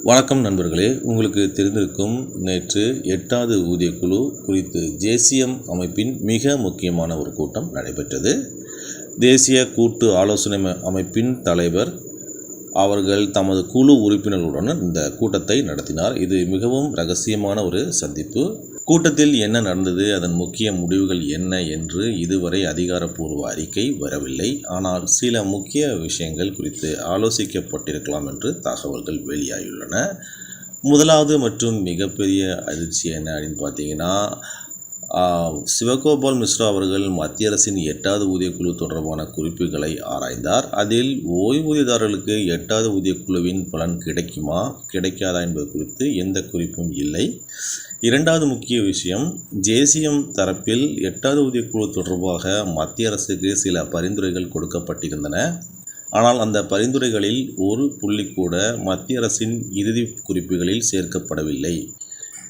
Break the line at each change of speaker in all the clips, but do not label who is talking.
வணக்கம் நண்பர்களே, உங்களுக்கு தெரிந்திருக்கும் நேற்று 8வது ஊதியக்குழு குறித்து ஜேசிஎம் அமைப்பின் மிக முக்கியமான ஒரு கூட்டம் நடைபெற்றது. தேசிய கூட்டு ஆலோசனை அமைப்பின் தலைவர் அவர்கள் தமது குழு உறுப்பினர்களுடன் இந்த கூட்டத்தை நடத்தினார். இது மிகவும் இரகசியமான ஒரு சந்திப்பு. கூட்டத்தில் என்ன நடந்தது, அதன் முக்கிய முடிவுகள் என்ன என்று இதுவரை அதிகாரப்பூர்வ அறிக்கை வரவில்லை. ஆனால் சில முக்கிய விஷயங்கள் குறித்து ஆலோசிக்கப்பட்டிருக்கலாம் என்று தகவல்கள் வெளியாகியுள்ளன. முதலாவது மற்றும் மிகப்பெரிய அதிர்ச்சி என்ன அப்படின்னு பார்த்தீங்கன்னா, சிவகோபால் மிஸ்ரா அவர்கள் மத்திய அரசின் 8வது ஊதியக்குழு தொடர்பான குறிப்புகளை ஆராய்ந்தார். அதில் ஓய்வூதியதாரர்களுக்கு 8வது ஊதியக்குழுவின் பலன் கிடைக்குமா கிடைக்காதா என்பது குறித்து எந்த குறிப்பும் இல்லை. இரண்டாவது முக்கிய விஷயம், ஜேசிஎம் தரப்பில் 8வது ஊதியக்குழு தொடர்பாக மத்திய அரசுக்கு சில பரிந்துரைகள் கொடுக்கப்பட்டிருந்தன. ஆனால் அந்த பரிந்துரைகளில் ஒரு புள்ளி கூட மத்திய அரசின் இறுதி குறிப்புகளில் சேர்க்கப்படவில்லை.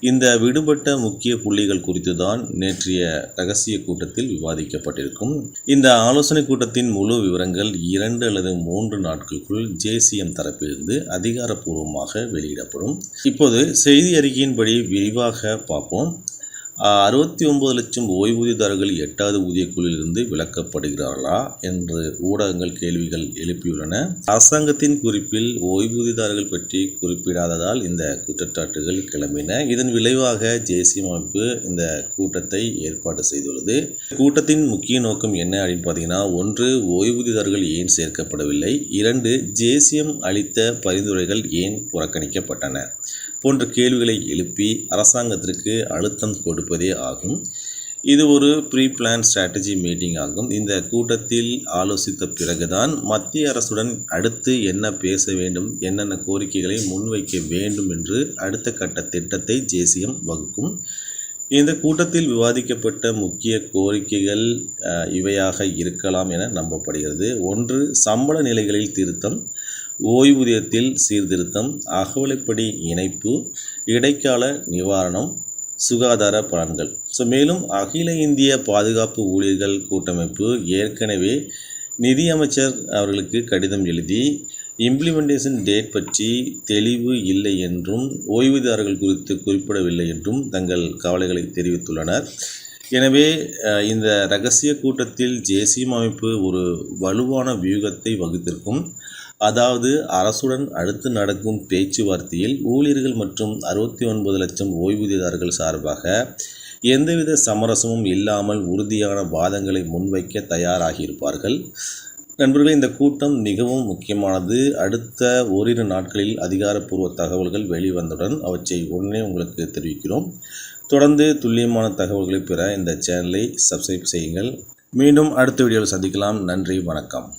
இந்த விடுபட்ட முக்கிய புள்ளிகள் குறித்து தான் நேற்றைய இரகசிய கூட்டத்தில் விவாதிக்கப்பட்டிருக்கும். இந்த ஆலோசனை கூட்டத்தின் முழு விவரங்கள் 2 அல்லது 3 நாட்களுக்குள் ஜேசிஎம் தரப்பிலிருந்து அதிகாரப்பூர்வமாக வெளியிடப்படும். இப்போது செய்தி அறிக்கையின்படி விரிவாக பார்ப்போம். 69 லட்சம் ஓய்வூதியதாரர்கள் 8வது ஊதியக்குழுவிலிருந்து விலக்கப்படுகிறார்களா என்று ஊடகங்கள் கேள்விகள் எழுப்பியுள்ளன. அரசாங்கத்தின் குறிப்பில் ஓய்வூதியதாரர்கள் பற்றி குறிப்பிடாததால் இந்த குற்றச்சாட்டுகள் கிளம்பின. இதன் விளைவாக ஜேசிஎம் அமைப்பு இந்த கூட்டத்தை ஏற்பாடு செய்துள்ளது. கூட்டத்தின் முக்கிய நோக்கம் என்ன அப்படின்னு பார்த்தீங்கன்னா, 1. ஓய்வூதியதாரர்கள் ஏன் சேர்க்கப்படவில்லை, 2. ஜேசிஎம் அளித்த பரிந்துரைகள் ஏன் புறக்கணிக்கப்பட்டன போன்ற கேள்விகளை எழுப்பி அரசாங்கத்திற்கு அழுத்தம் கொடுப்பதே ஆகும். இது ஒரு ப்ரீ பிளான் ஸ்ட்ராட்டஜி மீட்டிங் ஆகும். இந்த கூட்டத்தில் ஆலோசித்த பிறகுதான் மத்திய அரசுடன் அடுத்து என்ன பேச வேண்டும், என்னென்ன கோரிக்கைகளை முன்வைக்க வேண்டும் என்று அடுத்த கட்ட திட்டத்தை ஜேசிஎம் வகுக்கும். இந்த கூட்டத்தில் விவாதிக்கப்பட்ட முக்கிய கோரிக்கைகள் இவையாக இருக்கலாம் என நம்பப்படுகிறது. 1. சம்பள நிலைகளில் திருத்தம், ஓய்வூதியத்தில் சீர்திருத்தம், அகவிலைப்படி இணைப்பு, இடைக்கால நிவாரணம், சுகாதார பலன்கள். மேலும் அகில இந்திய பாதுகாப்பு ஊழியர்கள் கூட்டமைப்பு ஏற்கனவே நிதியமைச்சர் அவர்களுக்கு கடிதம் எழுதி இம்ப்ளிமெண்டேஷன் டேட் பற்றி தெளிவு இல்லை என்றும் ஓய்வூதியதாரர்கள் குறித்து குறிப்பிடவில்லை என்றும் தங்கள் கவலைகளை தெரிவித்துள்ளனர். எனவே இந்த இரகசிய கூட்டத்தில் ஜேசிஎம் அமைப்பு ஒரு வலுவான வியூகத்தை வகுத்திருக்கும். அதாவது அரசுடன் அடுத்து நடக்கும் பேச்சுவார்த்தையில் ஊழியர்கள் மற்றும் 69 லட்சம் ஓய்வூதியதாரர்கள் சார்பாக எந்தவித சமரசமும் இல்லாமல் உறுதியான வாதங்களை முன்வைக்க தயாராகியிருப்பார்கள். நண்பர்களே, இந்த கூட்டம் மிகவும் முக்கியமானது. அடுத்த ஓரிரு நாட்களில் அதிகாரப்பூர்வ தகவல்கள் வெளிவந்தவுடன் அவற்றை உடனே உங்களுக்கு தெரிவிக்கிறோம். தொடர்ந்து துல்லியமான தகவல்களை பெற இந்த சேனலை சப்ஸ்கிரைப் செய்யுங்கள். மீண்டும் அடுத்த வீடியோவில் சந்திக்கலாம். நன்றி, வணக்கம்.